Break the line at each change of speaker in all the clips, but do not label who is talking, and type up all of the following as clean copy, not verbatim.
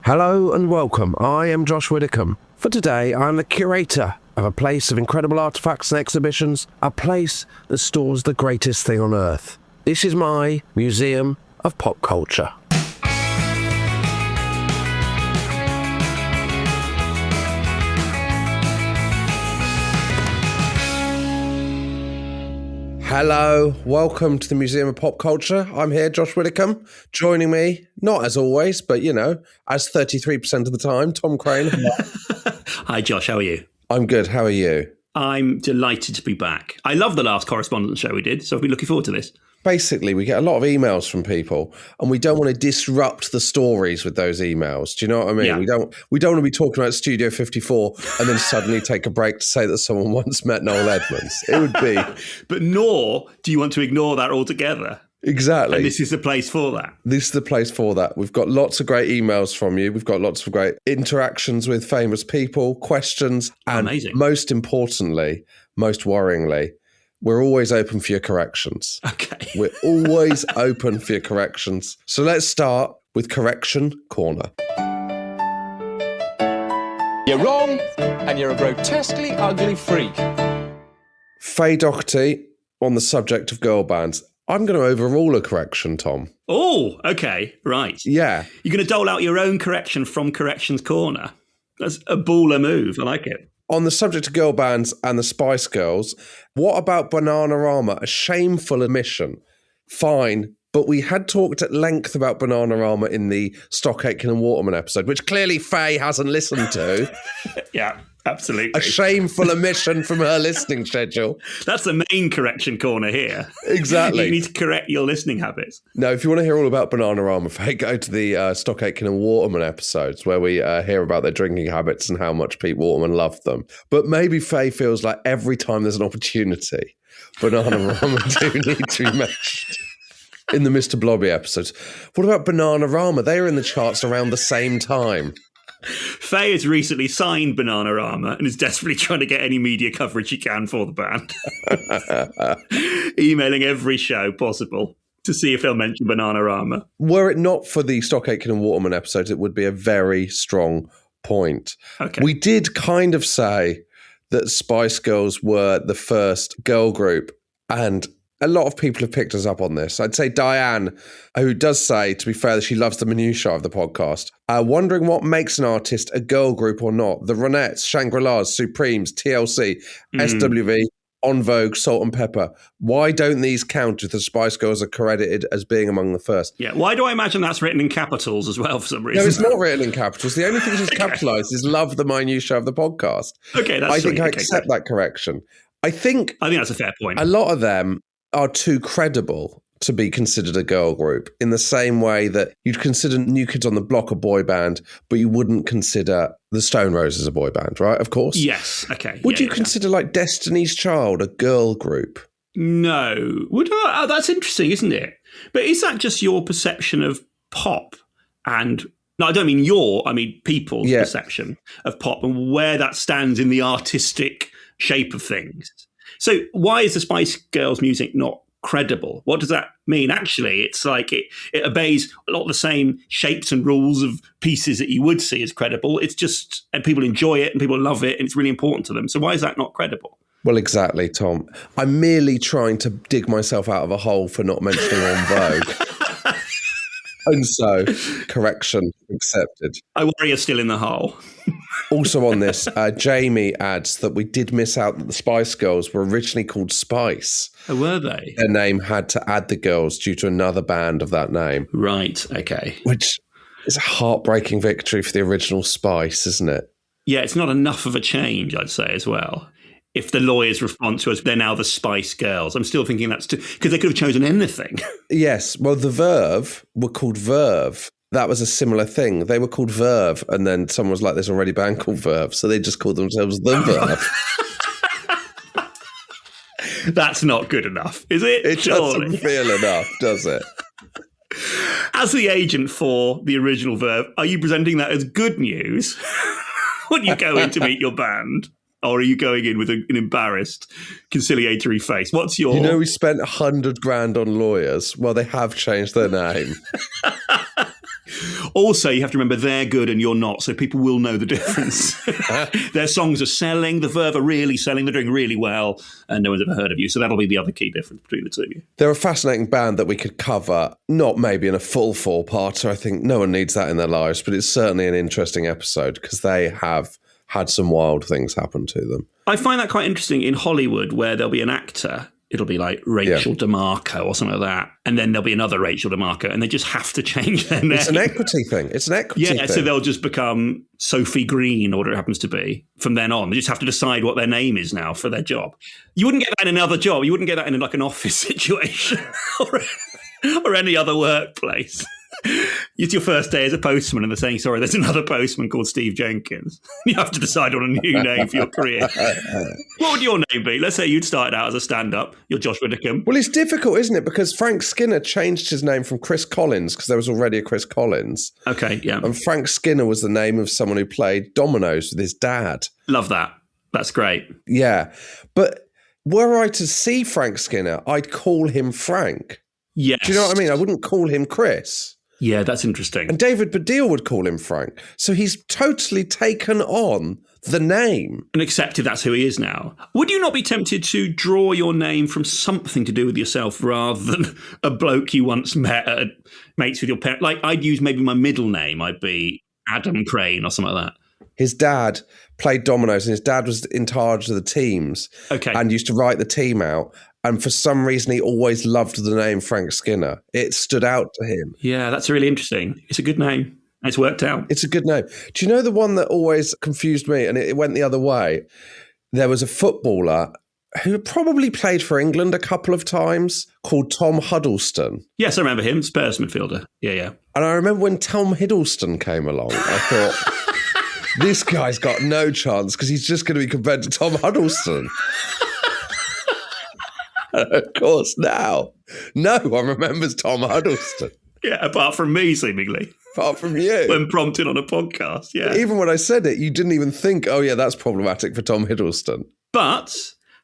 Hello and welcome. I am Josh Widdicombe. For today, I'm the curator of a place of incredible artefacts and exhibitions, a place that stores the greatest thing on earth. This is my Museum of Pop Culture. Hello, welcome to the Museum of Pop Culture. I'm here, Josh Widdicombe. Joining me, not as always, but as 33% of the time, Tom Crane.
Hi, Josh. How are you?
I'm good. How are you?
I'm delighted to be back. I love the last correspondence show we did, so I've been looking forward to this.
Basically, we get a lot of emails from people, and we don't want to disrupt the stories with those emails. Do you know what I mean?
Yeah.
We don't want to be talking about Studio 54 and then suddenly take a break to say that someone once met Noel Edmonds. It would be...
But nor do you want to ignore that altogether.
Exactly.
And this is the place for that.
This is the place for that. We've got lots of great emails from you. We've got lots of great interactions with famous people, questions, and most importantly, most worryingly, we're always open for your corrections.
Okay.
We're always open for your corrections. So let's start with Correction Corner.
You're wrong, and you're a grotesquely ugly freak.
Faye Doherty on the subject of girl bands. I'm going to overrule a correction, Tom.
Oh, okay. Right.
Yeah.
You're going to dole out your own correction from Corrections Corner. That's a baller move. I like it.
On the subject of girl bands and the Spice Girls, what about Bananarama? A shameful omission. Fine, but we had talked at length about Bananarama in the Stock Aitken and Waterman episode, which clearly Faye hasn't listened to.
Yeah, absolutely.
A shameful omission from her listening schedule.
That's the main Correction Corner here.
Exactly.
You need to correct your listening habits.
Now, if you want to hear all about Bananarama, Faye, go to the Stock Aitken and Waterman episodes where we hear about their drinking habits and how much Pete Waterman loved them. But maybe Faye feels like every time there's an opportunity, Bananarama do need to be mentioned. In the Mr. Blobby episodes. What about Bananarama? They were in the charts around the same time.
Faye has recently signed Bananarama and is desperately trying to get any media coverage she can for the band. Emailing every show possible to see if they'll mention Bananarama.
Were it not for the Stock Aitken and Waterman episodes, it would be a very strong point.
Okay.
We did kind of say that Spice Girls were the first girl group, and a lot of people have picked us up on this. I'd say Diane, who does say, to be fair, that she loves the minutiae of the podcast, wondering what makes an artist a girl group or not. The Ronettes, Shangri-Las, Supremes, TLC, SWV, En Vogue, Salt and Pepper. Why don't these count if the Spice Girls are credited as being among the first?
Yeah, why do I imagine that's written in capitals as well for some reason?
No, it's not written in capitals. The only thing she's capitalised is love the minutiae of the podcast.
Okay, that's
I think
sweet.
I accept that correction. I think
that's a fair point.
A lot of them are too credible to be considered a girl group, in the same way that you'd consider New Kids on the Block a boy band, but you wouldn't consider the Stone Roses a boy band, right? Of course.
Yes. Okay.
Would you consider like Destiny's Child a girl group?
No. That's interesting, isn't it? But is that just your perception of pop? And no, I don't mean people's perception of pop and where that stands in the artistic shape of things. So why is the Spice Girls music not credible? What does that mean? Actually, it's like it obeys a lot of the same shapes and rules of pieces that you would see as credible. It's just, and people enjoy it and people love it and it's really important to them. So why is that not credible?
Well, exactly, Tom. I'm merely trying to dig myself out of a hole for not mentioning En Vogue. And so, correction accepted.
I worry you're still in the hole.
Also on this, Jamie adds that we did miss out that the Spice Girls were originally called Spice.
Oh, were they?
Their name had to add the girls due to another band of that name.
Right, okay.
Which is a heartbreaking victory for the original Spice, isn't it?
Yeah, it's not enough of a change, I'd say, as well. If the lawyer's response was, they're now the Spice Girls, I'm still thinking that's too, because they could have chosen anything. Yes,
well, the Verve were called Verve. That was a similar thing. They were called Verve, and then someone was like, there's already a band called Verve, so they just called themselves The
Verve. That's not good enough, is it?
It doesn't feel enough, does it?
As the agent for the original Verve, are you presenting that as good news when you go in to meet your band? Or are you going in with an embarrassed, conciliatory face? What's your...
we spent $100,000 on lawyers. Well, they have changed their name.
Also, you have to remember they're good and you're not, so people will know the difference. Their songs are selling, the Verve are really selling, they're doing really well, and no one's ever heard of you. So that'll be the other key difference between the two of you.
They're a fascinating band that we could cover, not maybe in a full four-parter. I think no one needs that in their lives, but it's certainly an interesting episode because they have had some wild things happen to them.
I find that quite interesting in Hollywood, where there'll be an actor. It'll be like Rachel DeMarco or something like that. And then there'll be another Rachel DeMarco, and they just have to change their name.
It's an equity thing.
Yeah, so they'll just become Sophie Green or whatever it happens to be from then on. They just have to decide what their name is now for their job. You wouldn't get that in another job. You wouldn't get that in like an office situation or any other workplace. It's your first day as a postman and they're saying, sorry, there's another postman called Steve Jenkins. You have to decide on a new name for your career. What would your name be? Let's say you'd started out as a stand-up. You're Josh Widdicombe.
Well, it's difficult, isn't it? Because Frank Skinner changed his name from Chris Collins because there was already a Chris Collins.
Okay, yeah.
And Frank Skinner was the name of someone who played dominoes with his dad.
Love that. That's great.
Yeah. But were I to see Frank Skinner, I'd call him Frank.
Yes.
Do you know what I mean? I wouldn't call him Chris.
Yeah, that's interesting.
And David Baddiel would call him Frank. So he's totally taken on the name.
And accepted that's who he is now. Would you not be tempted to draw your name from something to do with yourself rather than a bloke you once met at mates with your parents? Like, I'd use maybe my middle name. I'd be Adam Crane or something like that.
His dad played dominoes and his dad was in charge of the teams.
Okay.
And used to write the team out. And for some reason, he always loved the name Frank Skinner. It stood out to him.
Yeah, that's really interesting. It's a good name. It's worked out.
It's a good name. Do you know the one that always confused me and it went the other way? There was a footballer who probably played for England a couple of times called Tom Huddleston.
Yes, I remember him. Spurs midfielder. Yeah.
And I remember when Tom Hiddleston came along, I thought, this guy's got no chance because he's just going to be compared to Tom Huddleston. Of course, now no one remembers Tom Huddleston.
Yeah, apart from me, seemingly.
Apart from you.
When prompted on a podcast, yeah.
Even when I said it, you didn't even think, oh yeah, that's problematic for Tom Hiddleston.
But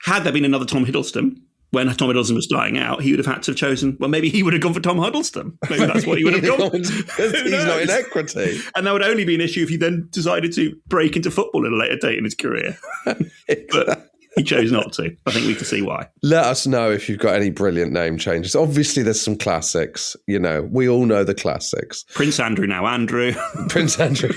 had there been another Tom Hiddleston, when Tom Hiddleston was starting out, he would have had to have chosen, well, maybe he would have gone for Tom Huddleston. Maybe that's what he would have gone.
Because he's not in equity.
And that would only be an issue if he then decided to break into football at a later date in his career.
Exactly.
But he chose not to. I think we can see why.
Let us know if you've got any brilliant name changes. Obviously, there's some classics. You know, we all know the classics.
Prince Andrew, now Andrew.
Prince Andrew.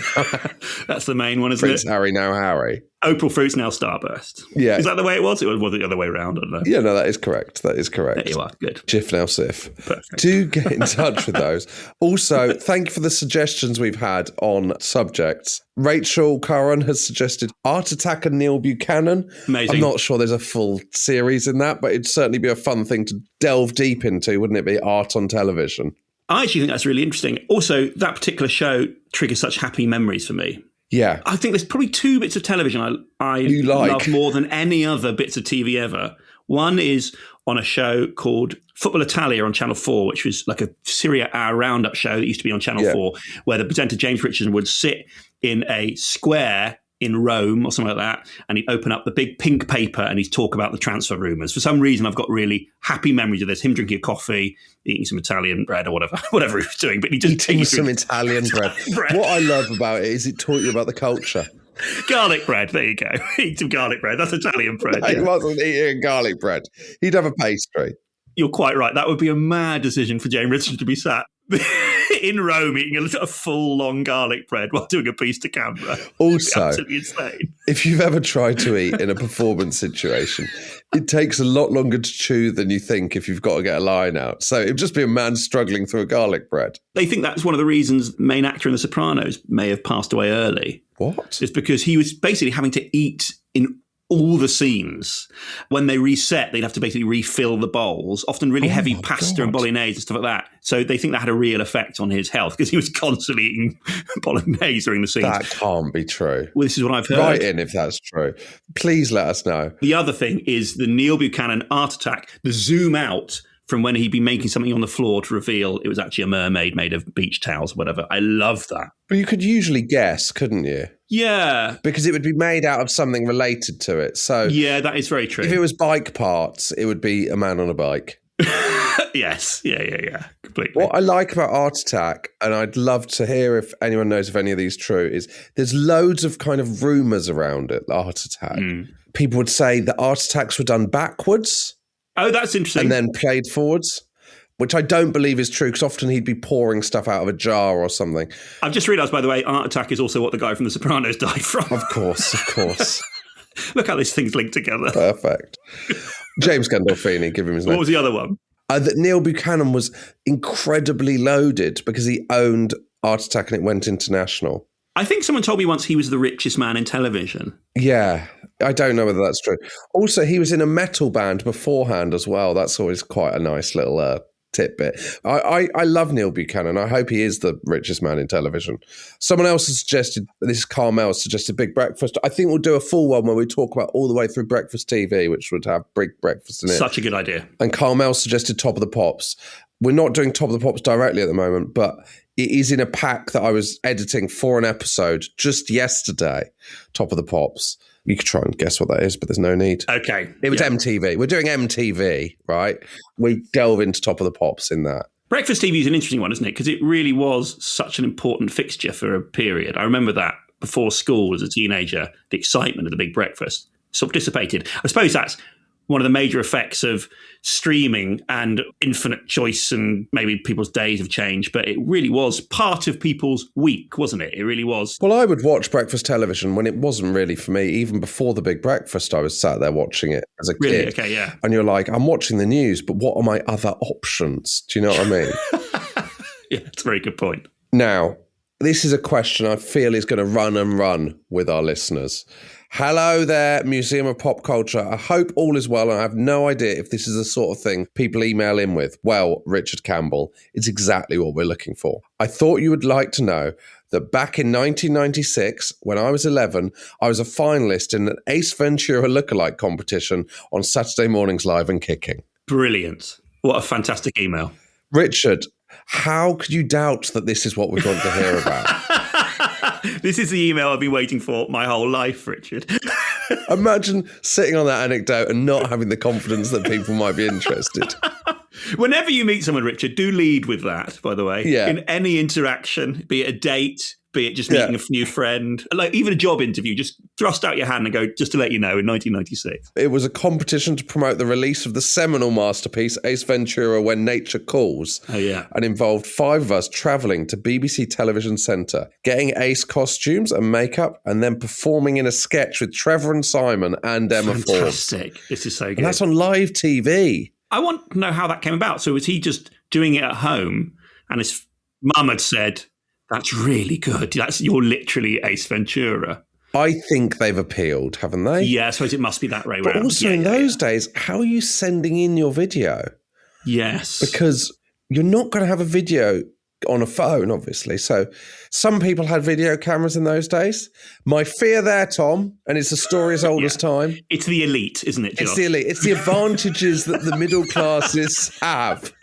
That's the main one, isn't
Prince
it?
Harry, now Harry.
April Fruit's now Starburst.
Yeah.
Is that the way it was? It was the other way around, I don't know.
Yeah, no, that is correct. That is correct.
There you are. Good.
Jif now Sif.
Perfect.
Do get in touch with those. Also, thank you for the suggestions we've had on subjects. Rachel Curran has suggested Art Attack and Neil Buchanan.
Amazing.
I'm not sure there's a full series in that, but it'd certainly be a fun thing to delve deep into, wouldn't it be? Art on television.
I actually think that's really interesting. Also, that particular show triggers such happy memories for me.
Yeah.
I think there's probably two bits of television I love more than any other bits of TV ever. One is on a show called Football Italia on Channel 4, which was like a Serie A roundup show that used to be on Channel 4, where the presenter James Richardson would sit in a square in Rome or something like that, and he'd open up the big pink paper and he'd talk about the transfer rumours. For some reason, I've got really happy memories of this, him drinking a coffee, eating some Italian bread or whatever he was doing. But he just
eating some Italian bread. What I love about it is it taught you about the culture.
Garlic bread, there you go. Eat some garlic bread. That's Italian bread.
No, he wasn't eating garlic bread. He'd have a pastry.
You're quite right. That would be a mad decision for James Richardson to be sat in Rome eating a full long garlic bread while doing a piece to camera.
Also,
absolutely insane.
If you've ever tried to eat in a performance situation, it takes a lot longer to chew than you think if you've got to get a line out. So it'd just be a man struggling through a garlic bread.
They think that's one of the reasons the main actor in The Sopranos may have passed away early.
What?
It's because he was basically having to eat in all the scenes. When they reset, they'd have to basically refill the bowls, often really heavy pasta and bolognese and stuff like that. So they think that had a real effect on his health because he was constantly eating bolognese during the scenes.
That can't be true.
Well, this is what I've heard.
Write in if that's true. Please let us know.
The other thing is the Neil Buchanan Art Attack, the zoom out from when he'd be making something on the floor to reveal it was actually a mermaid made of beach towels or whatever. I love that.
But you could usually guess, couldn't you?
Yeah.
Because it would be made out of something related to it. So
yeah, that is very true.
If it was bike parts, it would be a man on a bike.
Yes. Yeah. Completely.
What I like about Art Attack, and I'd love to hear if anyone knows if any of these true, is there's loads of kind of rumours around it, Art Attack. People would say that Art Attacks were done backwards.
Oh, that's interesting.
And then played forwards, which I don't believe is true, because often he'd be pouring stuff out of a jar or something.
I've just realised, by the way, Art Attack is also what the guy from The Sopranos died from.
Of course.
Look how these things link together.
Perfect. James Gandolfini, give him his name.
What was the other one?
That Neil Buchanan was incredibly loaded because he owned Art Attack and it went international.
I think someone told me once he was the richest man in television.
Yeah, I don't know whether that's true. Also, he was in a metal band beforehand as well. That's always quite a nice little tidbit. I love Neil Buchanan. I hope he is the richest man in television. Someone else has suggested, this is Carmel, suggested Big Breakfast. I think we'll do a full one where we talk about all the way through Breakfast TV, which would have Big Breakfast in it.
Such a good idea.
And Carmel suggested Top of the Pops. We're not doing Top of the Pops directly at the moment, but it is in a pack that I was editing for an episode just yesterday, Top of the Pops. You could try and guess what that is, but there's no need.
Okay.
It was MTV. We're doing MTV, right? We delve into Top of the Pops in that.
Breakfast TV is an interesting one, isn't it? Because it really was such an important fixture for a period. I remember that before school as a teenager, the excitement of the Big Breakfast sort of dissipated. I suppose that's one of the major effects of streaming and infinite choice, and maybe people's days have changed, but it really was part of people's week, wasn't it? It really was.
Well, I would watch breakfast television when it wasn't really for me. Even before the Big Breakfast, I was sat there watching it as a kid.
Really? Okay, yeah.
And you're like, I'm watching the news, but what are my other options? Do you know what I mean?
Yeah, that's a very good point.
Now, this is a question I feel is going to run and run with our listeners. Hello there, Museum of Pop Culture. I hope all is well, and I have no idea if this is the sort of thing people email in with. Well, Richard Campbell, it's exactly what we're looking for. I thought you would like to know that back in 1996, when I was 11, I was a finalist in an Ace Ventura lookalike competition on Saturday Mornings Live and Kicking.
Brilliant. What a fantastic email.
Richard, how could you doubt that this is what we want to hear about?
This is the email I've been waiting for my whole life, Richard.
Imagine sitting on that anecdote and not having the confidence that people might be interested.
Whenever you meet someone, Richard, do lead with that, by the way.
Yeah.
In any interaction, be it a date, be it just meeting a new friend, like even a job interview, just thrust out your hand and go, just to let you know, in 1996.
It was a competition to promote the release of the seminal masterpiece, Ace Ventura, When Nature Calls.
Oh, yeah.
And involved 5 of us travelling to BBC Television Centre, getting Ace costumes and makeup, and then performing in a sketch with Trevor and Simon and Emma Ford.
Fantastic. This is so good.
And that's on live TV.
I want to know how that came about. So was he just doing it at home and his mum had said, that's really good. You're literally Ace Ventura.
I think they've appealed, haven't they?
Yeah, I suppose it must be that way
But
round.
also in those days, how are you sending in your video?
Yes.
Because you're not going to have a video on a phone, obviously. So some people had video cameras in those days. My fear there, Tom, and it's a story as old as time.
It's the elite, isn't it, Josh?
It's the elite. It's the advantages that the middle classes have.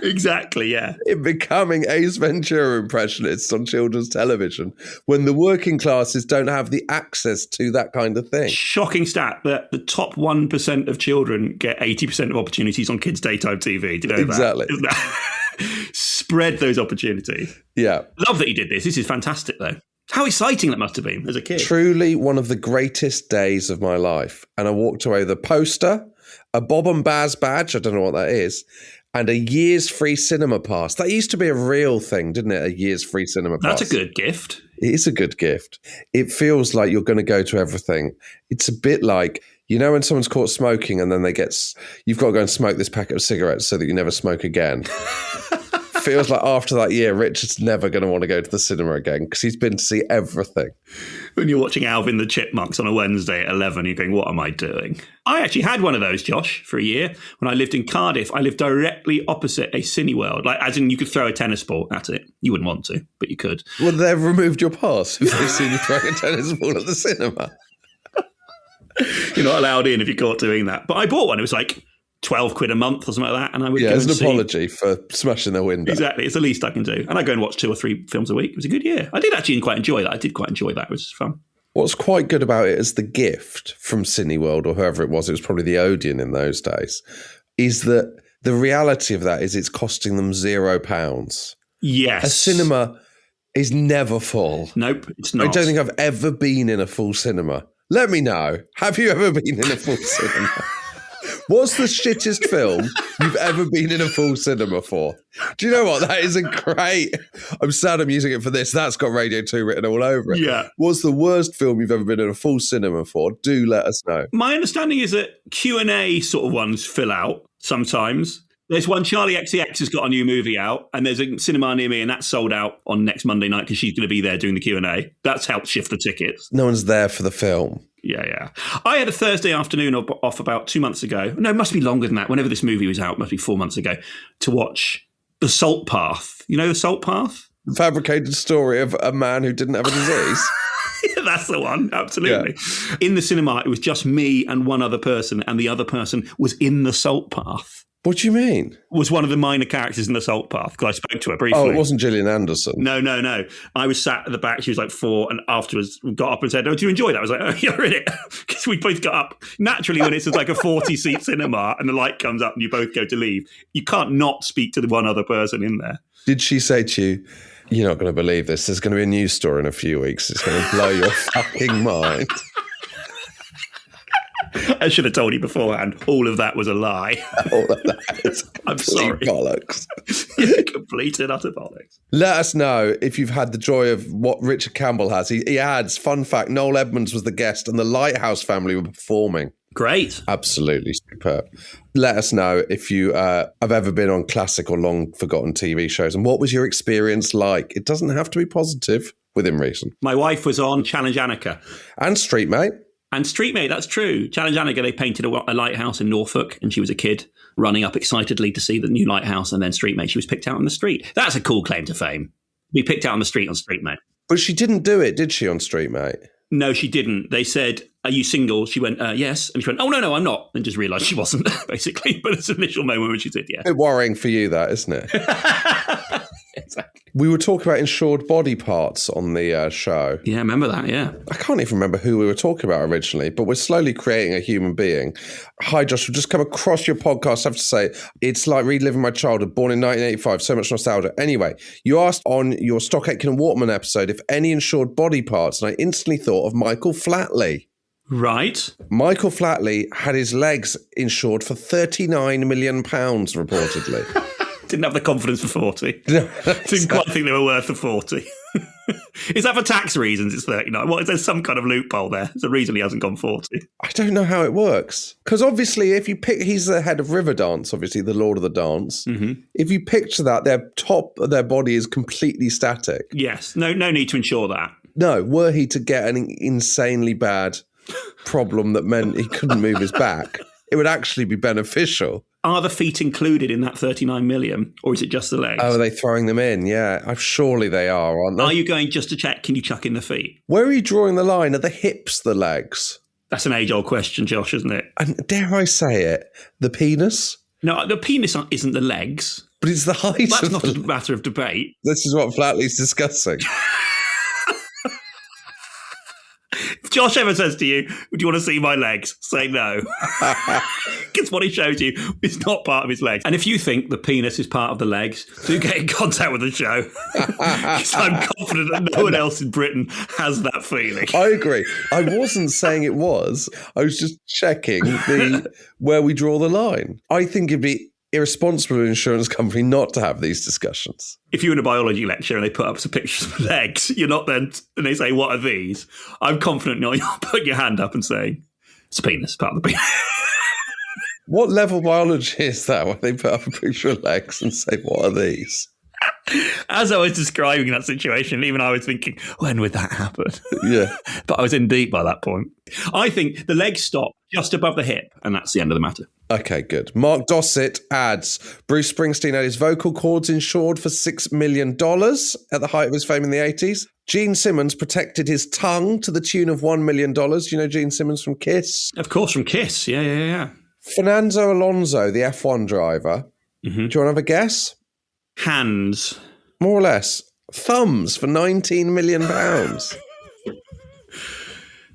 Exactly, yeah.
In becoming Ace Ventura impressionists on children's television when the working classes don't have the access to that kind of thing.
Shocking stat that the top 1% of children get 80% of opportunities on kids' daytime TV. Do you know
Exactly.
that? Isn't that? Spread those opportunities.
Yeah.
Love that you did this. This is fantastic, though. How exciting that must have been as a kid.
Truly one of the greatest days of my life. And I walked away with a poster, a Bob and Baz badge, I don't know what that is, and a year's free cinema pass. That used to be a real thing, didn't it? A year's free cinema pass.
That's a good gift.
It is a good gift. It feels like you're going to go to everything. It's a bit like, you know, when someone's caught smoking and then you've got to go and smoke this packet of cigarettes so that you never smoke again. Feels like after that year, Richard's never going to want to go to the cinema again because he's been to see everything.
When you're watching Alvin the Chipmunks on a Wednesday at 11, you're going, what am I doing? I actually had one of those, Josh, for a year. When I lived in Cardiff, I lived directly opposite a Cineworld. Like, as in, you could throw a tennis ball at it. You wouldn't want to, but you could.
Well, they've removed your pass if they've seen you throwing a tennis ball at the cinema.
You're not allowed in if you're caught doing that. But I bought one. It was like 12 quid a month or something like that. And I would go
as
and
an
see.
apology for smashing their window.
Exactly. It's the least I can do. And I go and watch 2 or 3 films a week. It was a good year. I did actually quite enjoy that. It was fun.
What's quite good about it as the gift from Cineworld or whoever it was probably the Odeon in those days, is that The reality of that is it's costing them £0.
Yes.
A cinema is never full.
Nope, it's not.
I don't think I've ever been in a full cinema. Let me know. Have you ever been in a full cinema? What's the shittest film you've ever been in a full cinema for? Do you know what? That is a great... I'm sad I'm using it for this. That's got Radio 2 written all over it.
Yeah.
What's the worst film you've ever been in a full cinema for? Do let us know.
My understanding is that Q&A sort of ones fill out sometimes. There's one, Charlie XCX has got a new movie out, and there's a cinema near me, and that's sold out on next Monday night because she's going to be there doing the Q&A. That's helped shift the tickets.
No one's there for the film.
Yeah. I had a Thursday afternoon off about 2 months ago. No, it must be longer than that. Whenever this movie was out, it must be 4 months ago, to watch The Salt Path. You know The Salt Path?
The fabricated story of a man who didn't have a disease.
That's the one, absolutely. Yeah. In the cinema, it was just me and one other person, and the other person was in the Salt Path.
What do you mean?
Was one of the minor characters in the Salt Path, because I spoke to her briefly.
Oh, it wasn't Gillian Anderson.
No. I was sat at the back. She was like 4, and afterwards we got up and said, "Oh, do you enjoy that?" I was like, "Oh, you're in it." Because we both got up. Naturally, when it's like a 40-seat cinema and the light comes up and you both go to leave, you can't not speak to the one other person in there.
Did she say to you, "You're not going to believe this. There's going to be a news story in a few weeks. It's going to blow your fucking mind"?
I should have told you beforehand. All of that was a lie.
All of that is
I'm sorry.
Bollocks.
Complete and utter bollocks.
Let us know if you've had the joy of what Richard Campbell has. He adds, fun fact, Noel Edmonds was the guest and the Lighthouse family were performing.
Great.
Absolutely superb. Let us know if you have ever been on classic or long forgotten TV shows, and what was your experience like? It doesn't have to be positive, within reason.
My wife was on Challenge Annika.
And Street Mate.
And Street Mate, that's true. Challenge Annika, they painted a lighthouse in Norfolk, and she was a kid running up excitedly to see the new lighthouse, and then Street Mate, she was picked out on the street. That's a cool claim to fame. Be picked out on the street on Street Mate.
But she didn't do it, did she, on Street Mate?
No, she didn't. They said, "Are you single?" She went, "Yes." And she went, "Oh, no, I'm not." And just realised she wasn't, basically. But it's an initial moment when she said, "Yeah."
A bit worrying for you, that, isn't it?
Exactly.
We were talking about insured body parts on the show.
Yeah, I remember that, yeah.
I can't even remember who we were talking about originally, but we're slowly creating a human being. Hi, Josh. We've just come across your podcast. I have to say, it's like reliving my childhood, born in 1985. So much nostalgia. Anyway, you asked on your Stock Aitken and Waterman episode if any insured body parts, and I instantly thought of Michael Flatley.
Right.
Michael Flatley had his legs insured for £39 million, reportedly.
Didn't have the confidence for 40. Didn't quite think they were worth the 40. Is that for tax reasons it's 39? What, is there some kind of loophole there? There's a reason he hasn't gone 40.
I don't know how it works. Because obviously if you pick, he's the head of Riverdance, obviously the Lord of the Dance. Mm-hmm. If you picture that, their top of their body is completely static.
Yes. No need to ensure that.
No, were he to get an insanely bad problem that meant he couldn't move his back, it would actually be beneficial.
Are the feet included in that 39 million, or is it just the legs?
Oh, are they throwing them in? Yeah, surely they are, aren't they?
Are you going just to check, can you chuck in the feet?
Where are you drawing the line? Are the hips the legs?
That's an age-old question, Josh, isn't it?
And dare I say it, the penis?
No, the penis isn't the legs.
But it's the height.
That's not a matter of debate.
This is what Flatley's discussing.
If Josh ever says to you, "Do you want to see my legs?" say no. Because what he showed you is not part of his legs. And if you think the penis is part of the legs, do get in contact with the show. Because I'm confident that no one else in Britain has that feeling.
I agree. I wasn't saying it was. I was just checking where we draw the line. I think it'd be irresponsible of an insurance company not to have these discussions.
If you're in a biology lecture and they put up some pictures of legs, you're not then, and they say, "What are these?" I'm confident you're putting your hand up and saying, "It's a penis, part of the penis."
What level biology is that when they put up a picture of legs and say, "What are these?"
As I was describing that situation, even I was thinking, when would that happen?
Yeah.
But I was in deep by that point. I think the legs stop just above the hip, and that's the end of the matter.
Okay, good. Mark Dossett adds, Bruce Springsteen had his vocal cords insured for $6 million at the height of his fame in the 80s. Gene Simmons protected his tongue to the tune of $1 million. You know Gene Simmons from Kiss?
Of course, from Kiss. Yeah.
Fernando Alonso, the F1 driver. Mm-hmm. Do you want to have a guess?
Hands.
More or less. Thumbs for £19 million.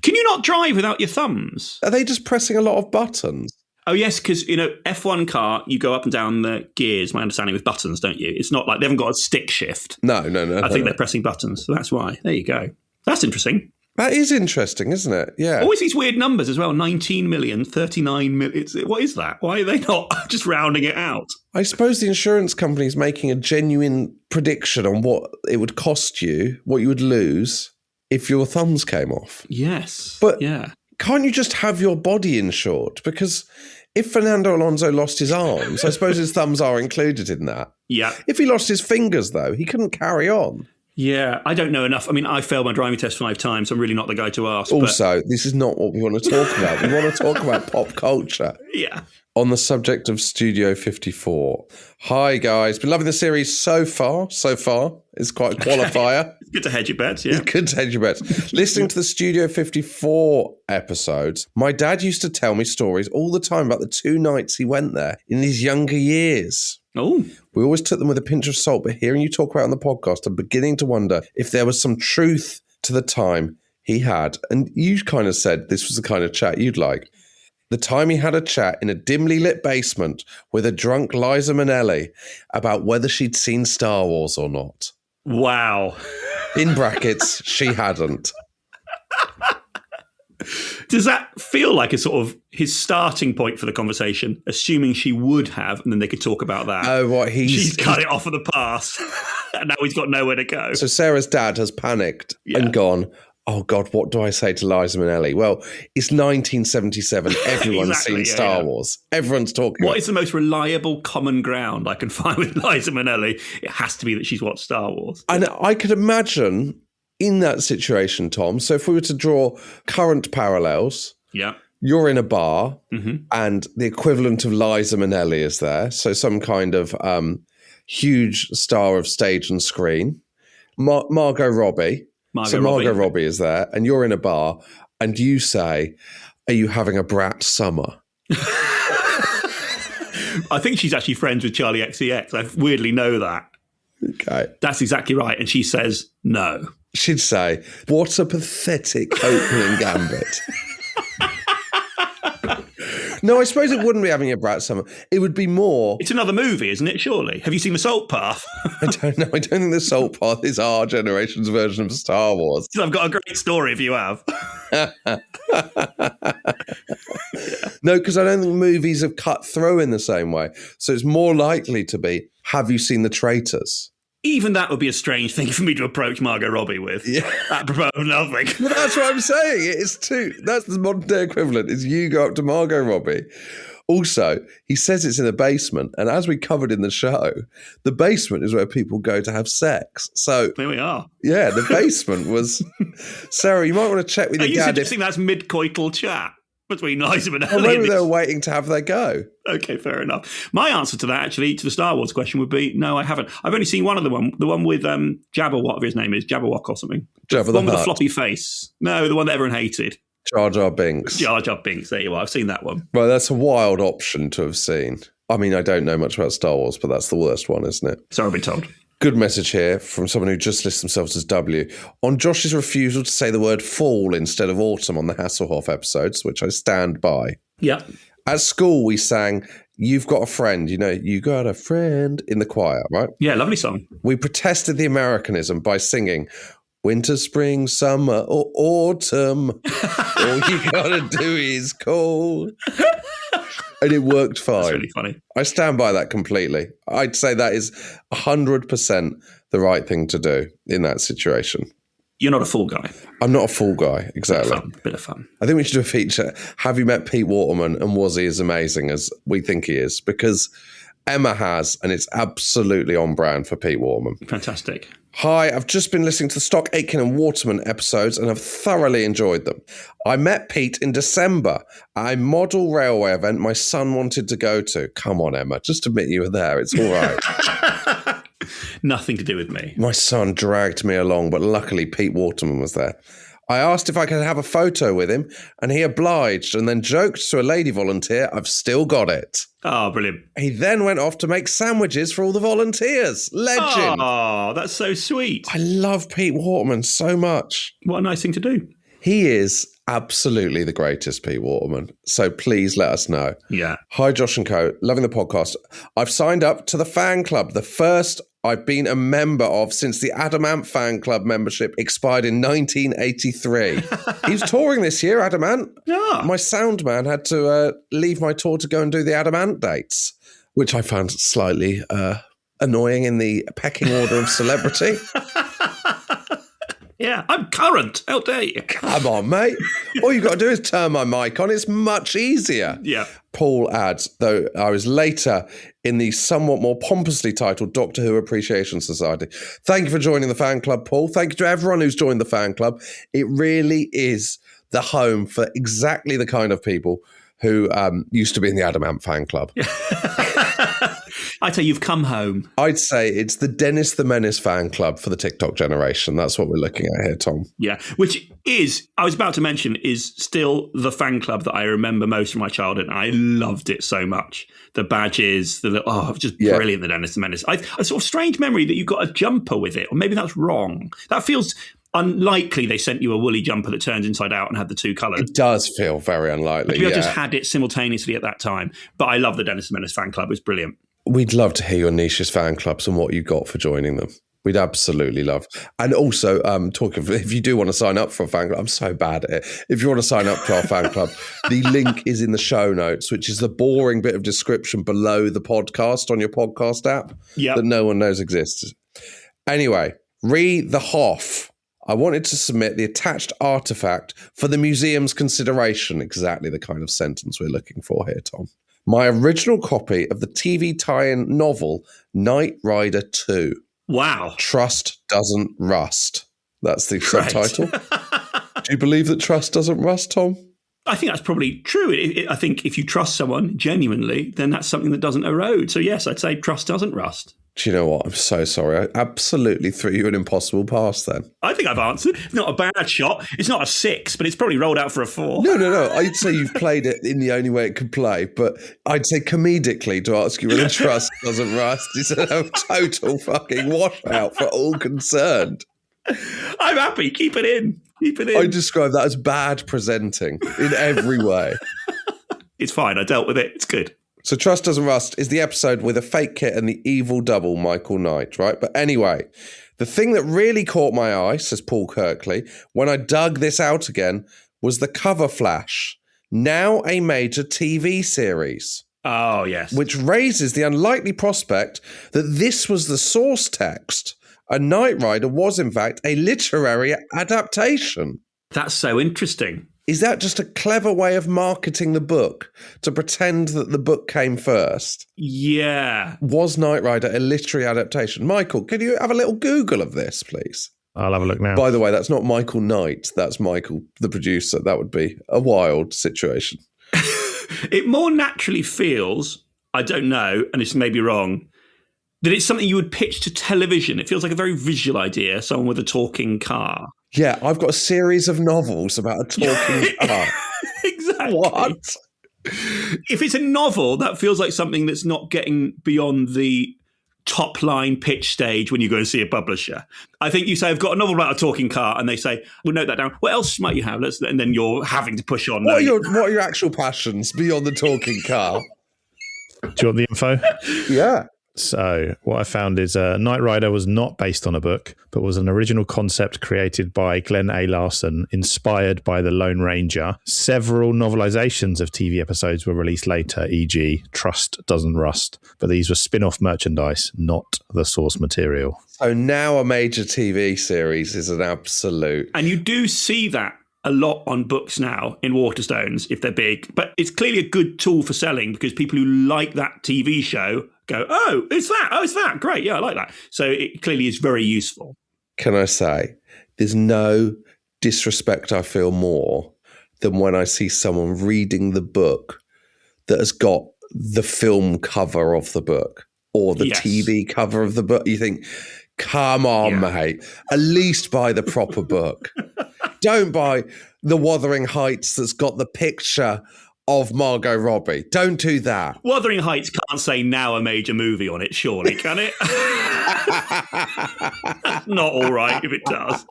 Can you not drive without your thumbs?
Are they just pressing a lot of buttons?
Oh, yes, because, F1 car, you go up and down the gears, my understanding, with buttons, don't you? It's not like they haven't got a stick shift.
No.
I think they're pressing buttons, so that's why. There you go. That's interesting.
That is interesting, isn't it? Yeah.
Always these weird numbers as well. 19 million, 39 million. What is that? Why are they not just rounding it out?
I suppose the insurance company is making a genuine prediction on what it would cost you, what you would lose if your thumbs came off.
Yes.
But
yeah.
Can't you just have your body insured? Because if Fernando Alonso lost his arms, I suppose his thumbs are included in that.
Yeah.
If he lost his fingers, though, he couldn't carry on.
Yeah, I don't know enough. I mean, I failed my driving test 5 times. So I'm really not the guy to ask.
Also, this is not what we want to talk about. We want to talk about pop culture.
Yeah.
On the subject of Studio 54. Hi, guys. Been loving the series so far. So far. It's quite a qualifier.
It's good to hedge your bets, yeah.
It's good to hedge your bets. Listening to the Studio 54 episodes, my dad used to tell me stories all the time about the 2 nights he went there in his younger years.
Oh.
We always took them with a pinch of salt, but hearing you talk about it on the podcast, I'm beginning to wonder if there was some truth to the time he had. And you kind of said this was the kind of chat you'd like. The time he had a chat in a dimly lit basement with a drunk Liza Minelli about whether she'd seen Star Wars or not.
Wow.
In brackets, she hadn't.
Does that feel like a sort of his starting point for the conversation, assuming she would have, and then they could talk about that?
Oh, what
she's cut it off of the past, and now he's got nowhere to go.
So Sarah's dad has panicked and gone, oh, God, what do I say to Liza Minnelli? Well, it's 1977. Everyone's seen Star Wars. Everyone's talking
What is the most reliable common ground I can find with Liza Minnelli? It has to be that she's watched Star Wars.
And I could imagine in that situation, Tom, so if we were to draw current parallels, you're in a bar and the equivalent of Liza Minnelli is there. So some kind of huge star of stage and screen. Margot Robbie. Margot Robbie is there, and you're in a bar, and you say, are you having a brat summer?
I think she's actually friends with Charlie XCX. I weirdly know that.
Okay.
That's exactly right. And she says no.
She'd say, what a pathetic opening gambit. No, I suppose it wouldn't be having a brat summer. It would be more...
It's another movie, isn't it, surely? Have you seen The Salt Path?
I don't know. I don't think The Salt Path is our generation's version of Star Wars.
I've got a great story if you have.
No, because I don't think movies have cut through in the same way. So it's more likely to be, have you seen The Traitors?
Even that would be a strange thing for me to approach Margot Robbie with. Yeah. Apropos of nothing.
Well, that's what I'm saying. It's two. That's the modern day equivalent, is you go up to Margot Robbie. Also, he says it's in a basement. And as we covered in the show, the basement is where people go to have sex. So
there we are.
Yeah, the basement was... Sarah, you might want to check with your dad.
Are you suggesting that's mid-coital chat between Liza Minnelli?
Well, maybe they were waiting to have their go.
Okay, fair enough. My answer to that, actually, to the Star Wars question would be, no, I haven't. I've only seen one of the one with Jabba, whatever his name is, Jabberwock or something.
Jabba the
one with
Hutt.
the floppy face. No, the one that everyone hated.
Jar Jar Binks.
Jar Jar Binks, there you are. I've seen that one.
Well, that's a wild option to have seen. I mean, I don't know much about Star Wars, but that's the worst one, isn't it?
So I've been told.
Good message here from someone who just lists themselves as W. On Josh's refusal to say the word fall instead of autumn on the Hasselhoff episodes, which I stand by.
Yeah.
At school, we sang, You've Got a Friend, you got a friend in the choir, right?
Yeah, lovely song.
We protested the Americanism by singing, winter, spring, summer, or autumn. All you gotta do is call. And it worked fine.
That's really funny.
I stand by that completely. I'd say that is 100% the right thing to do in that situation.
You're not a fool guy.
I'm not a fool guy, exactly.
Bit of fun.
I think we should do a feature. Have you met Pete Waterman, and was he as amazing as we think he is? Because Emma has, and it's absolutely on brand for Pete Waterman.
Fantastic.
Hi, I've just been listening to the Stock, Aitken and Waterman episodes and have thoroughly enjoyed them. I met Pete in December at a model railway event my son wanted to go to. Come on, Emma, just admit you were there. It's all right.
Nothing to do with me.
My son dragged me along, but luckily Pete Waterman was there. I asked if I could have a photo with him, and he obliged and then joked to a lady volunteer, I've still got it.
Oh, brilliant.
He then went off to make sandwiches for all the volunteers. Legend.
Oh, that's so sweet.
I love Pete Waterman so much.
What a nice thing to do.
He is absolutely the greatest, Pete Waterman. So please let us know.
Yeah.
Hi, Josh and Co. Loving the podcast. I've signed up to the fan club, the first I've been a member of since the Adamant fan club membership expired in 1983. He's touring this year, Adamant.
Yeah.
My sound man had to leave my tour to go and do the Adamant dates, which I found slightly annoying in the pecking order of celebrity.
Yeah, I'm current. How dare you?
Come on, mate. All you've got to do is turn my mic on. It's much easier.
Yeah.
Paul adds, though I was later in the somewhat more pompously titled Doctor Who Appreciation Society. Thank you for joining the fan club, Paul. Thank you to everyone who's joined the fan club. It really is the home for exactly the kind of people who used to be in the Adamant fan club.
I'd say you've come home.
I'd say it's the Dennis the Menace fan club for the TikTok generation. That's what we're looking at here, Tom.
Yeah, which is, I was about to mention, is still the fan club that I remember most from my childhood. And I loved it so much. The badges, just brilliant, the Dennis the Menace. A sort of strange memory that you got a jumper with it, or maybe that's wrong. That feels unlikely they sent you a woolly jumper that turns inside out and had the two colours.
It does feel very unlikely.
Maybe I just had it simultaneously at that time. But I love the Dennis the Menace fan club. It's brilliant.
We'd love to hear your niche's fan clubs and what you got for joining them. We'd absolutely love. And also, if you do want to sign up for a fan club, I'm so bad at it. If you want to sign up to our fan club, the link is in the show notes, which is the boring bit of description below the podcast on your podcast app that no one knows exists. Anyway, re the Hoff. I wanted to submit the attached artifact for the museum's consideration. Exactly the kind of sentence we're looking for here, Tom. My original copy of the TV tie-in novel, Knight Rider 2.
Wow.
Trust Doesn't Rust. That's the subtitle. Do you believe that trust doesn't rust, Tom?
I think that's probably true. I think if you trust someone genuinely, then that's something that doesn't erode. So yes, I'd say trust doesn't rust.
Do you know what? I'm so sorry. I absolutely threw you an impossible pass then.
I think I've answered. It's not a bad shot. It's not a 6, but it's probably rolled out for a 4.
No. I'd say you've played it in the only way it could play, but I'd say comedically to ask you whether trust doesn't rust is a total fucking washout for all concerned.
I'm happy. Keep it in.
I describe that as bad presenting in every way.
It's fine. I dealt with it. It's good.
So Trust Doesn't Rust is the episode with a fake kit and the evil double, Michael Knight, right? But anyway, the thing that really caught my eye, says Paul Kirkley, when I dug this out again, was the cover flash. Now a major TV series.
Oh, yes.
Which raises the unlikely prospect that this was the source text. A Knight Rider was, in fact, a literary adaptation.
That's so interesting.
Is that just a clever way of marketing the book to pretend that the book came first?
Yeah.
Was Knight Rider a literary adaptation? Michael, could you have a little Google of this, please?
I'll have a look now.
By the way, that's not Michael Knight. That's Michael, the producer. That would be a wild situation.
It more naturally feels, I don't know, and this may be wrong, that it's something you would pitch to television. It feels like a very visual idea, someone with a talking car.
Yeah, I've got a series of novels about a talking car.
Exactly.
What?
If it's a novel, that feels like something that's not getting beyond the top line pitch stage when you go and see a publisher. I think you say, I've got a novel about a talking car, and they say, we'll note that down. What else might you have? And then you're having to push on.
What are your actual passions beyond the talking car?
Do you want the info?
Yeah.
So what I found is Knight Rider was not based on a book, but was an original concept created by Glenn A. Larson, inspired by The Lone Ranger. Several novelizations of TV episodes were released later, e.g. Trust Doesn't Rust, but these were spin-off merchandise, not the source material.
So now a major TV series is an absolute...
And you do see that a lot on books now in Waterstones, if they're big. But it's clearly a good tool for selling because people who like that TV show go, oh, it's that. Oh, it's that. Great. Yeah, I like that. So it clearly is very useful.
Can I say, there's no disrespect I feel more than when I see someone reading the book that has got the film cover of the book or the TV cover of the book. You think, come on, mate, at least buy the proper book. Don't buy the Wuthering Heights that's got the picture of Margot Robbie. Don't do that.
Wuthering Heights can't say now a major movie on it, surely, can it? That's not all right if it does.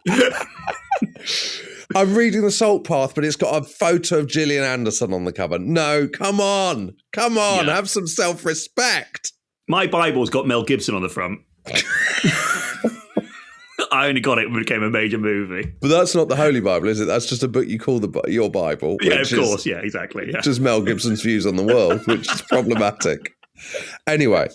I'm reading The Salt Path, but it's got a photo of Gillian Anderson on the cover. No, come on. Have some self-respect.
My Bible's got Mel Gibson on the front. I only got it when it became a major movie.
But that's not the Holy Bible, is it? That's just a book you call your Bible.
Yeah, of course. Yeah, exactly. Yeah.
Just Mel Gibson's views on the world, which is problematic. Anyway,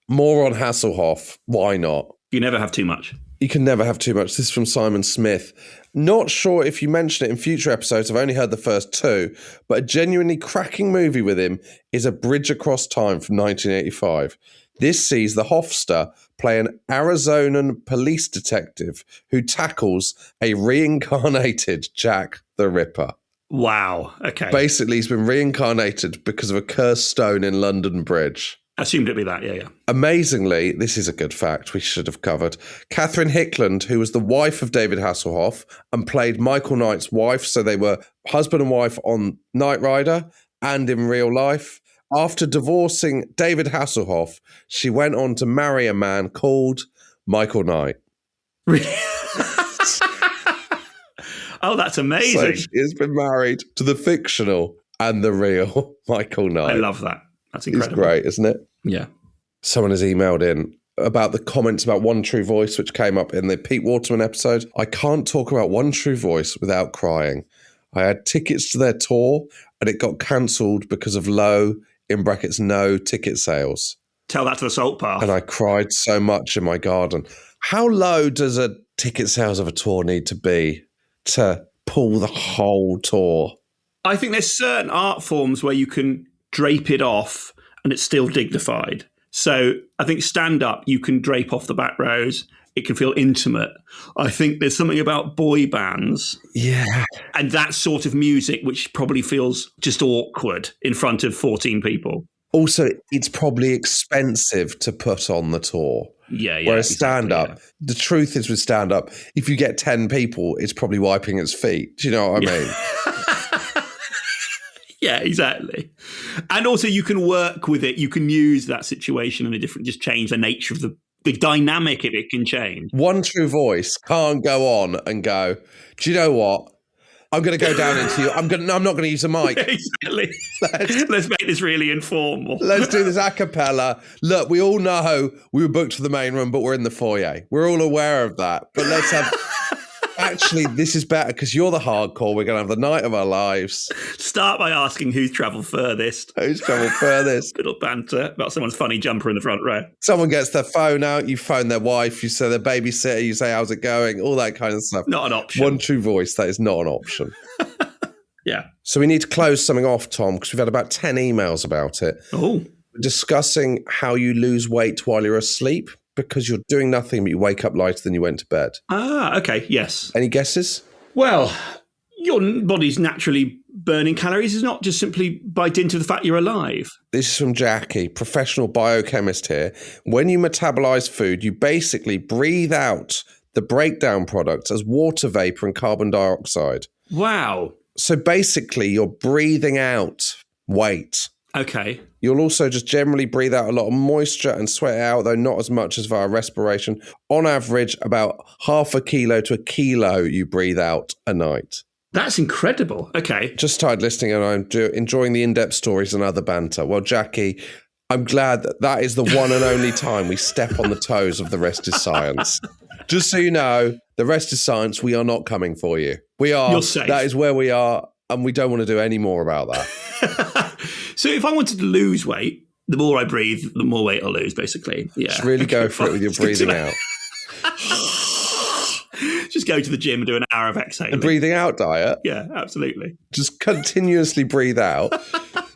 more on Hasselhoff. Why not?
You never have too much.
You can never have too much. This is from Simon Smith. Not sure if you mention it in future episodes. I've only heard the first two, but a genuinely cracking movie with him is A Bridge Across Time from 1985. This sees the Hofster play an Arizonan police detective who tackles a reincarnated Jack the Ripper.
Wow. Okay.
Basically, he's been reincarnated because of a cursed stone in London Bridge.
Assumed it'd be that, yeah.
Amazingly, this is a good fact we should have covered. Catherine Hickland, who was the wife of David Hasselhoff and played Michael Knight's wife, so they were husband and wife on Knight Rider and in real life. After divorcing David Hasselhoff, she went on to marry a man called Michael Knight.
Oh, that's amazing.
So she has been married to the fictional and the real Michael Knight.
I love that. That's incredible.
It's great, isn't it?
Yeah.
Someone has emailed in about the comments about One True Voice, which came up in the Pete Waterman episode. I can't talk about One True Voice without crying. I had tickets to their tour and it got cancelled because of low, in brackets, no ticket sales.
Tell that to the Salt Path.
And I cried so much in my garden. How low does a ticket sales of a tour need to be to pull the whole tour?
I think there's certain art forms where you can drape it off and it's still dignified. So I think stand-up, you can drape off the back rows. It can feel intimate. I think there's something about boy bands.
Yeah.
And that sort of music, which probably feels just awkward in front of 14 people.
Also, it's probably expensive to put on the tour.
Yeah.
Whereas stand-up, the truth is with stand-up, if you get 10 people, it's probably wiping its feet. Do you know what I mean?
Yeah, exactly. And also you can work with it. You can use that situation in a different, just change the nature of the dynamic of it can change.
One True Voice can't go on and go, do you know what? I'm going to go down into you. I'm not going to use a mic.
Exactly. Let's make this really informal.
Let's do this a cappella. Look, we all know we were booked for the main room, but we're in the foyer. We're all aware of that. But let's have... Actually, this is better because you're the hardcore. We're going to have the night of our lives.
Start by asking who's travelled furthest.
Who's travelled furthest?
Little banter about someone's funny jumper in the front row.
Someone gets their phone out. You phone their wife. You say their babysitter. You say, how's it going? All that kind of stuff.
Not an option.
One True Voice. That is not an option.
Yeah.
So we need to close something off, Tom, because we've had about 10 emails about it.
Oh.
Discussing how you lose weight while you're asleep. Because you're doing nothing, but you wake up lighter than you went to bed.
Ah, okay, yes.
Any guesses?
Well, your body's naturally burning calories is not just simply by dint of the fact you're alive.
This is from Jackie, professional biochemist here. When you metabolize food, you basically breathe out the breakdown products as water vapor and carbon dioxide.
Wow.
So basically, you're breathing out weight.
Okay.
You'll also just generally breathe out a lot of moisture and sweat out, though not as much as via respiration. On average, about 0.5 kilo to 1 kilo you breathe out a night.
That's incredible. Okay.
Just started listening and I'm enjoying the in-depth stories and other banter. Well, Jackie, I'm glad that is the one and only time we step on the toes of The Rest is Science. Just so you know, The Rest is Science, we are not coming for you. We are.
You're safe.
That is where we are, and we don't want to do any more about that.
So if I wanted to lose weight, the more I breathe, the more weight I'll lose, basically. Yeah.
Just really go for it with your breathing out.
Just go to the gym and do an hour of exhaling.
A breathing out diet?
Yeah, absolutely.
Just continuously breathe out.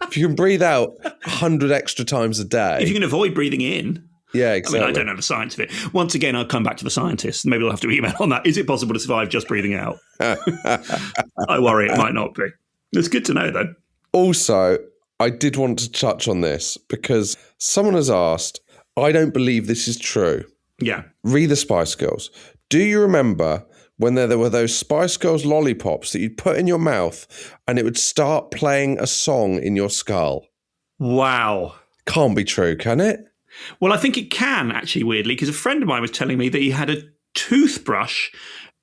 If you can breathe out 100 extra times a day.
If you can avoid breathing in.
Yeah, exactly.
I mean, I don't know the science of it. Once again, I'll come back to the scientists. Maybe they'll have to email on that. Is it possible to survive just breathing out? I worry it might not be. It's good to know, though.
Also, I did want to touch on this because someone has asked, I don't believe this is true.
Yeah.
Read the Spice Girls. Do you remember when there were those Spice Girls lollipops that you'd put in your mouth and it would start playing a song in your skull?
Wow.
Can't be true, can it?
Well, I think it can, actually, weirdly, because a friend of mine was telling me that he had a toothbrush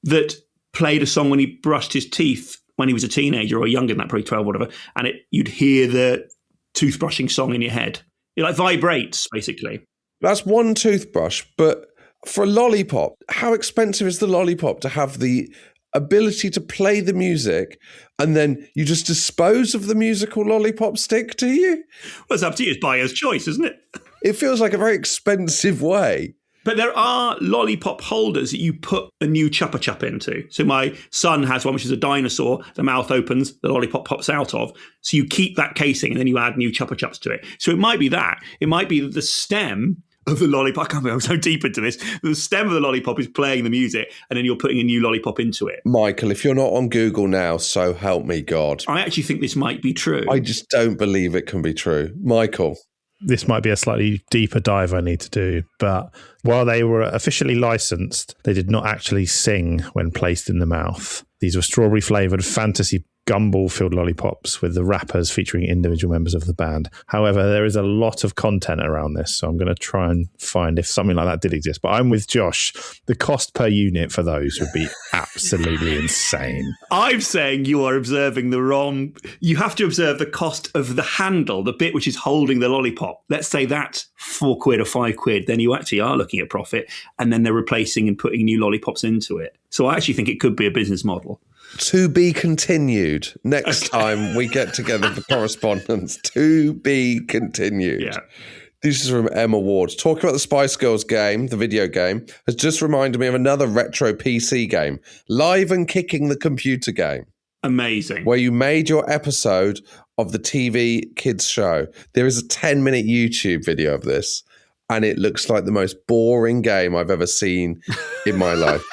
that played a song when he brushed his teeth when he was a teenager or younger than that, probably 12 or whatever, and you'd hear the toothbrushing song in your head. It like vibrates, basically.
That's one toothbrush, but for a lollipop, how expensive is the lollipop to have the ability to play the music and then you just dispose of the musical lollipop stick, do you?
Well, it's up to you. It's buyer's choice, isn't it?
It feels like a very expensive way.
But there are lollipop holders that you put a new Chupa Chup into. So my son has one, which is a dinosaur. The mouth opens, the lollipop pops out of. So you keep that casing and then you add new Chupa Chups to it. So it might be that. It might be that the stem of the lollipop, I can't believe I'm so deep into this. The stem of the lollipop is playing the music and then you're putting a new lollipop into it.
Michael, if you're not on Google now, so help me God.
I actually think this might be true.
I just don't believe it can be true. Michael.
This might be a slightly deeper dive I need to do, but while they were officially licensed, they did not actually sing when placed in the mouth. These were strawberry-flavoured fantasy gumball-filled lollipops with the wrappers featuring individual members of the band. However, there is a lot of content around this, so I'm going to try and find if something like that did exist. But I'm with Josh. The cost per unit for those would be absolutely insane.
I'm saying you are observing the wrong... You have to observe the cost of the handle, the bit which is holding the lollipop. Let's say that's £4 or £5. Then you actually are looking at profit, and then they're replacing and putting new lollipops into it. So I actually think it could be a business model.
To be continued. Next time we get together for correspondence. To be continued.
Yeah.
This is from Emma Ward. Talking about the Spice Girls game, the video game, has just reminded me of another retro PC game. Live and Kicking, the computer game.
Amazing.
Where you made your episode of the TV kids show. There is a 10-minute YouTube video of this, and it looks like the most boring game I've ever seen in my life.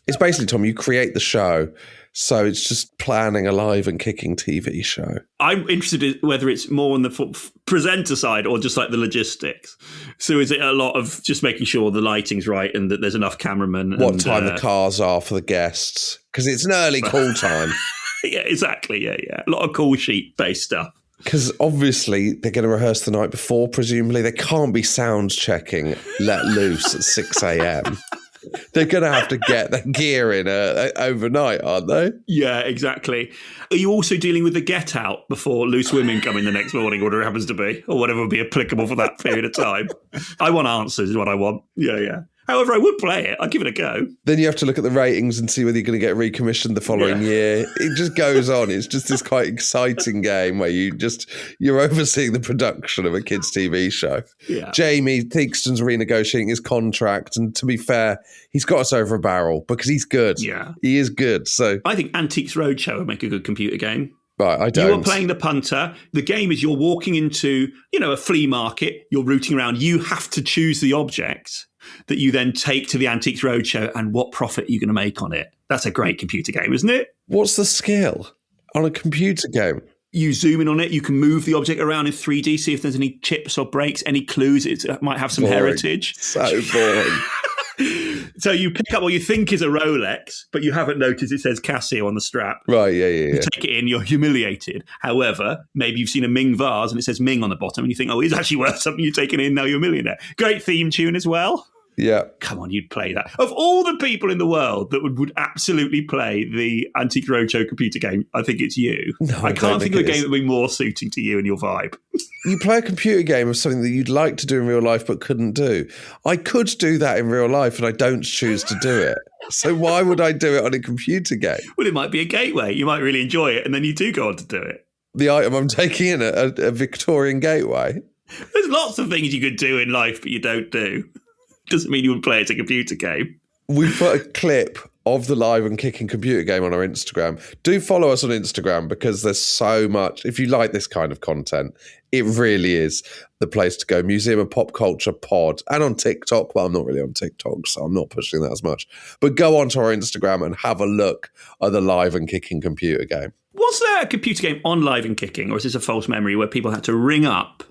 It's basically, Tom, you create the show, so it's just planning a live and kicking TV show.
I'm interested in whether it's more on the presenter side or just like the logistics. So is it a lot of just making sure the lighting's right and that there's enough cameramen?
What time the cars are for the guests? Because it's an early call time.
Yeah, exactly. Yeah. A lot of call sheet-based stuff.
Because obviously they're going to rehearse the night before, presumably. They can't be sound checking let loose at 6 a.m. They're going to have to get their gear in overnight, aren't they?
Yeah, exactly. Are you also dealing with the get out before loose women come in the next morning, whatever it happens to be, or whatever would be applicable for that period of time? I want answers is what I want. Yeah. However, I would play it. I'd give it a go. Then
you have to look at the ratings and see whether you're going to get recommissioned the following year. It just goes on. It's just this quite exciting game where you're overseeing the production of a kids' TV show.
Yeah.
Jamie Theakston's renegotiating his contract, and to be fair, he's got us over a barrel because he's good.
Yeah.
He is good. So
I think Antiques Roadshow would make a good computer game.
Right, I don't.
You are playing the punter. The game is you're walking into, a flea market. You're rooting around. You have to choose the object that you then take to the Antiques Roadshow and what profit are you going to make on it. That's a great computer game, isn't it?
What's the skill on a computer game?
You zoom in on it. You can move the object around in 3D, see if there's any chips or breaks, any clues. It might have some heritage.
So boring.
So you pick up what you think is a Rolex, but you haven't noticed it says Casio on the strap.
Right, yeah.
You take it in, you're humiliated. However, maybe you've seen a Ming vase and it says Ming on the bottom and you think, oh, it's actually worth something. You've taken it in, now you're a millionaire. Great theme tune as well.
Yeah.
Come on, you'd play that. Of all the people in the world that would absolutely play the Antique Roadshow computer game, I think it's you.
No,
I can't think of a game that would be more suiting to you and your vibe.
You play a computer game of something that you'd like to do in real life but couldn't do. I could do that in real life and I don't choose to do it. So why would I do it on a computer game?
Well, it might be a gateway. You might really enjoy it and then you do go on to do it.
The item I'm taking in a Victorian gateway.
There's lots of things you could do in life but you don't do. Doesn't mean you would play it as a computer game.
We put a clip of the live and kicking computer game on our Instagram. Do follow us on Instagram because there's so much. If you like this kind of content, it really is the place to go. Museum of Pop Culture Pod. And on TikTok. Well, I'm not really on TikTok, so I'm not pushing that as much. But go onto our Instagram and have a look at the live and kicking computer game.
Was there a computer game on Live and Kicking, or is this a false memory where people had to ring up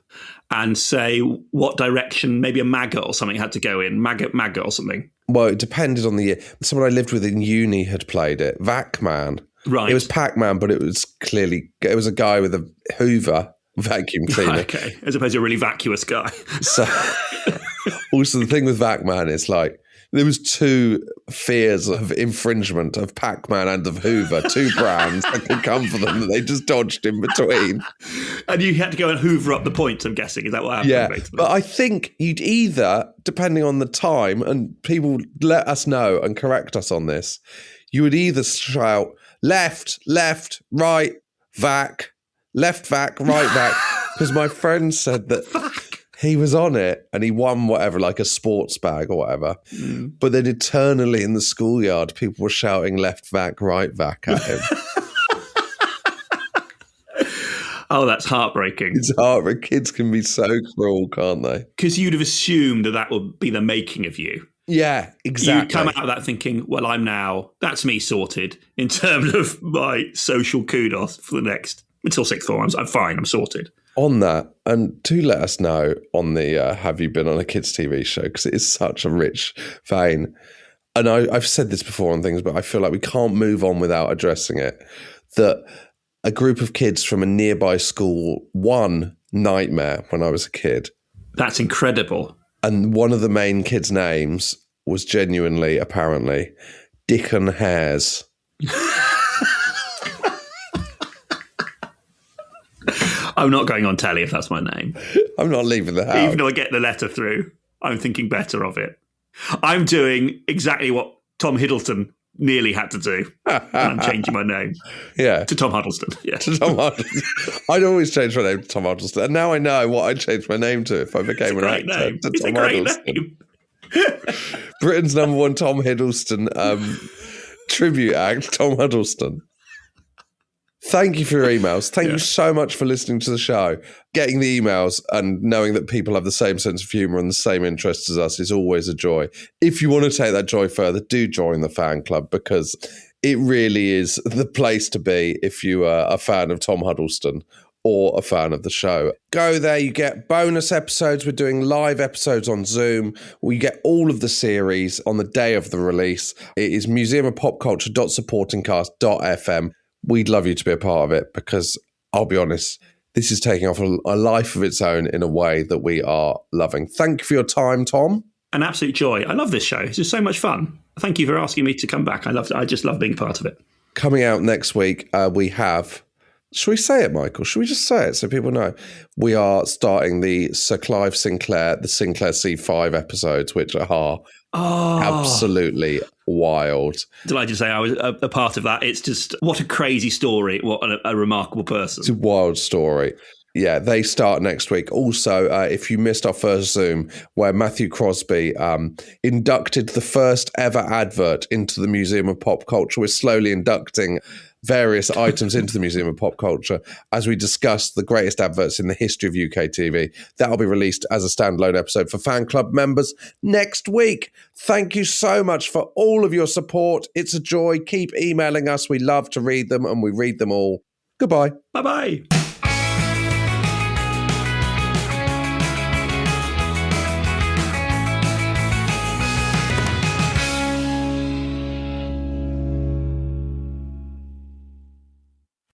and say what direction maybe a maggot or something had to go in? Maggot or something?
Well, it depended on the year. Someone I lived with in uni had played it. Vac-Man.
Right.
It was Pac-Man, but it was a guy with a Hoover vacuum cleaner.
Okay, as opposed to a really vacuous guy.
So, also the thing with Vac-Man is like, There was 2 fears of infringement of Pac-Man and of Hoover, 2 brands that could come for them that they just dodged in between.
And you had to go and hoover up the points, I'm guessing. Is that what happened?
Yeah,
basically?
but I think you'd either, depending on the time, and people let us know and correct us on this, you would either shout left, left, right, vac, left vac, right vac, because my friend said that he was on it and he won whatever, like a sports bag or whatever. But then eternally in the schoolyard, people were shouting left vac, right vac at him.
Oh, that's heartbreaking.
It's heartbreaking. Kids can be so cruel, can't they?
Because you'd have assumed that would be the making of you.
Yeah, exactly.
You come out of that thinking, well, that's me sorted in terms of my social kudos for the next, until 6th form. I'm fine, I'm sorted.
On that, and do let us know on the have you been on a kids' TV show, because it is such a rich vein. And I've said this before on things, but I feel like we can't move on without addressing it, that a group of kids from a nearby school won Nightmare when I was a kid.
That's incredible.
And one of the main kids' names was genuinely, apparently, Dickon Hares.
I'm not going on telly if that's my name.
I'm not leaving the house.
Even though I get the letter through, I'm thinking better of it. I'm doing exactly what Tom Hiddleston nearly had to do. And I'm changing my name.
Yeah.
To Tom Huddleston. Yeah.
To Tom Huddleston. I'd always change my name to Tom Huddleston. And now I know what I'd change my name to if I became an actor.
Name.
To
It's
Tom
a great
Huddleston.
name.
Britain's #1 Tom Hiddleston tribute act, Tom Huddleston. Thank you for your emails. Thank you so much for listening to the show. Getting the emails and knowing that people have the same sense of humour and the same interests as us is always a joy. If you want to take that joy further, do join the fan club, because it really is the place to be if you are a fan of Tom Huddleston or a fan of the show. Go there, you get bonus episodes. We're doing live episodes on Zoom. We get all of the series on the day of the release. It is museumofpopculture.supportingcast.fm. We'd love you to be a part of it, because I'll be honest, this is taking off a life of its own in a way that we are loving. Thank you for your time, Tom.
An absolute joy. I love this show. It's just so much fun. Thank you for asking me to come back. I just love being part of it.
Coming out next week, we have... Should we say it, Michael? Should we just say it so people know? We are starting the Sir Clive Sinclair, the Sinclair C5 episodes, which are absolutely wild.
Delighted to say I was a part of that. It's just, what a crazy story. What a remarkable person.
It's a wild story. Yeah, they start next week. Also, if you missed our first Zoom, where Matthew Crosby inducted the first ever advert into the Museum of Pop Culture, we're slowly inducting various items into the Museum of Pop Culture as we discuss the greatest adverts in the history of UK TV. That'll be released as a standalone episode for fan club members next week. Thank you so much for all of your support. It's a joy. Keep emailing us. We love to read them, and we read them all. Goodbye.
Bye-bye.